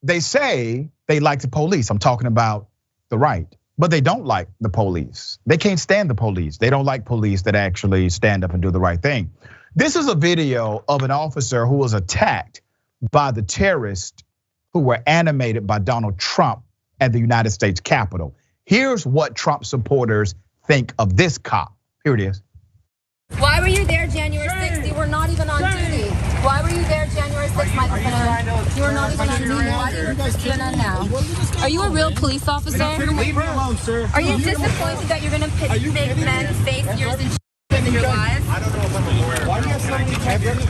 they say they like the police. I'm talking about the right, but they don't like the police. They can't stand the police. They don't like police that actually stand up and do the right thing. This is a video of an officer who was attacked by the terrorists who were animated by Donald Trump at the United States Capitol. Here's what Trump supporters think of this cop. Here it is. Why were you there January 6th? You were not even on duty. Why were you there January 6th, Michael Fanone? You were not even on duty. Why do you work for CNN now? Are you a real police officer? Leave me alone, sir. Are you disappointed that you're going to make men face years in your lives? I don't know if I'm a lawyer. Why do you have so many cameras?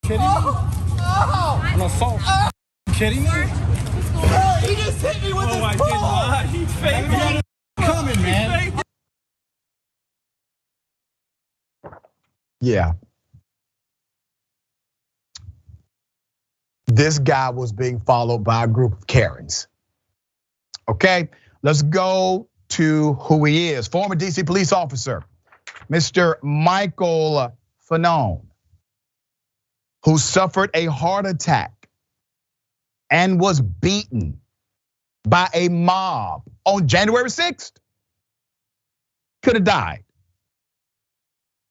Kidding me? An assault. Kidding me? He just hit me with his pole. I did not. He faked me. Coming, man. Yeah. This guy was being followed by a group of Karens. Okay, let's go to who he is. Former DC police officer, Mr. Michael Fanone, who suffered a heart attack and was beaten by a mob on January 6th. Could have died.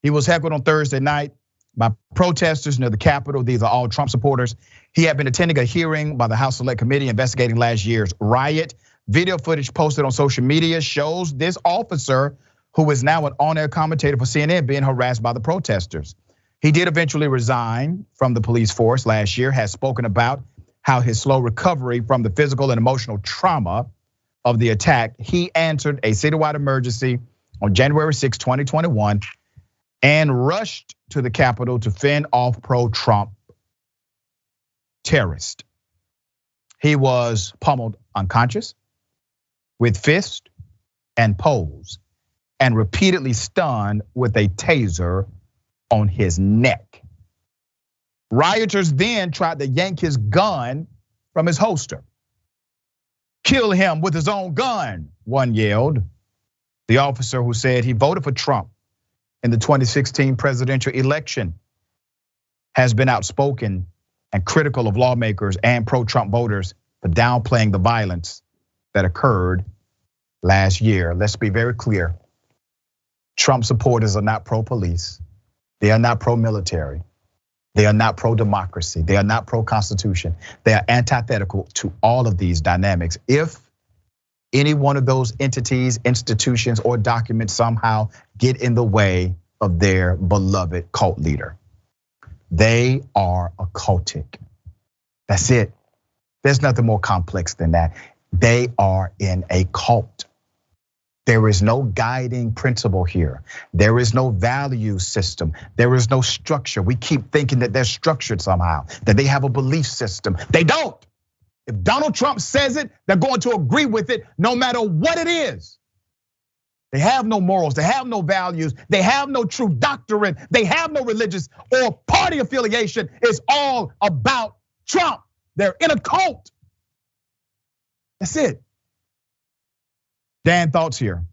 He was heckled on Thursday night by protesters near the Capitol. These are all Trump supporters. He had been attending a hearing by the House Select Committee investigating last year's riot. Video footage posted on social media shows this officer, who is now an on-air commentator for CNN, being harassed by the protesters. He did eventually resign from the police force last year, has spoken about how his slow recovery from the physical and emotional trauma of the attack. He answered a citywide emergency on January 6, 2021, and rushed to the Capitol to fend off pro-Trump terrorists. He was pummeled unconscious with fists and poles and repeatedly stunned with a taser on his neck. Rioters then tried to yank his gun from his holster. Kill him with his own gun, one yelled. The officer, who said he voted for Trump in the 2016 presidential election, has been outspoken and critical of lawmakers and pro-Trump voters for downplaying the violence that occurred last year. Let's be very clear. Trump supporters are not pro-police. They are not pro-military. They are not pro-democracy. They are not pro-constitution. They are antithetical to all of these dynamics. If any one of those entities, institutions, or documents somehow get in the way of their beloved cult leader, they are occultic. That's it. There's nothing more complex than that. They are in a cult. There is no guiding principle here. There is no value system. There is no structure. We keep thinking that they're structured somehow, that they have a belief system. They don't. If Donald Trump says it, they're going to agree with it no matter what it is. They have no morals, they have no values, they have no true doctrine, they have no religious or party affiliation. It's all about Trump. They're in a cult. That's it. Dan, thoughts here?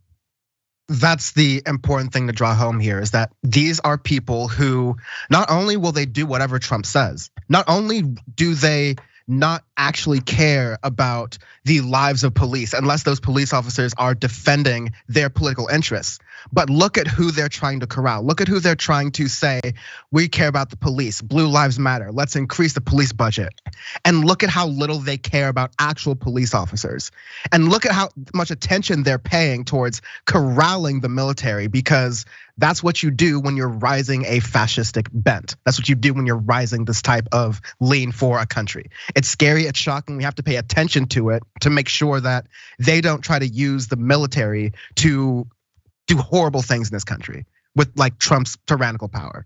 That's the important thing to draw home here, is that these are people who not only will they do whatever Trump says, not only do they not actually care about the lives of police unless those police officers are defending their political interests. But look at who they're trying to corral. Look at who they're trying to say, we care about the police, Blue Lives Matter, let's increase the police budget. And look at how little they care about actual police officers. And look at how much attention they're paying towards corralling the military, because that's what you do when you're rising a fascistic bent. That's what you do when you're rising this type of lean for a country. It's scary, it's shocking, we have to pay attention to it to make sure that they don't try to use the military to do horrible things in this country with like Trump's tyrannical power.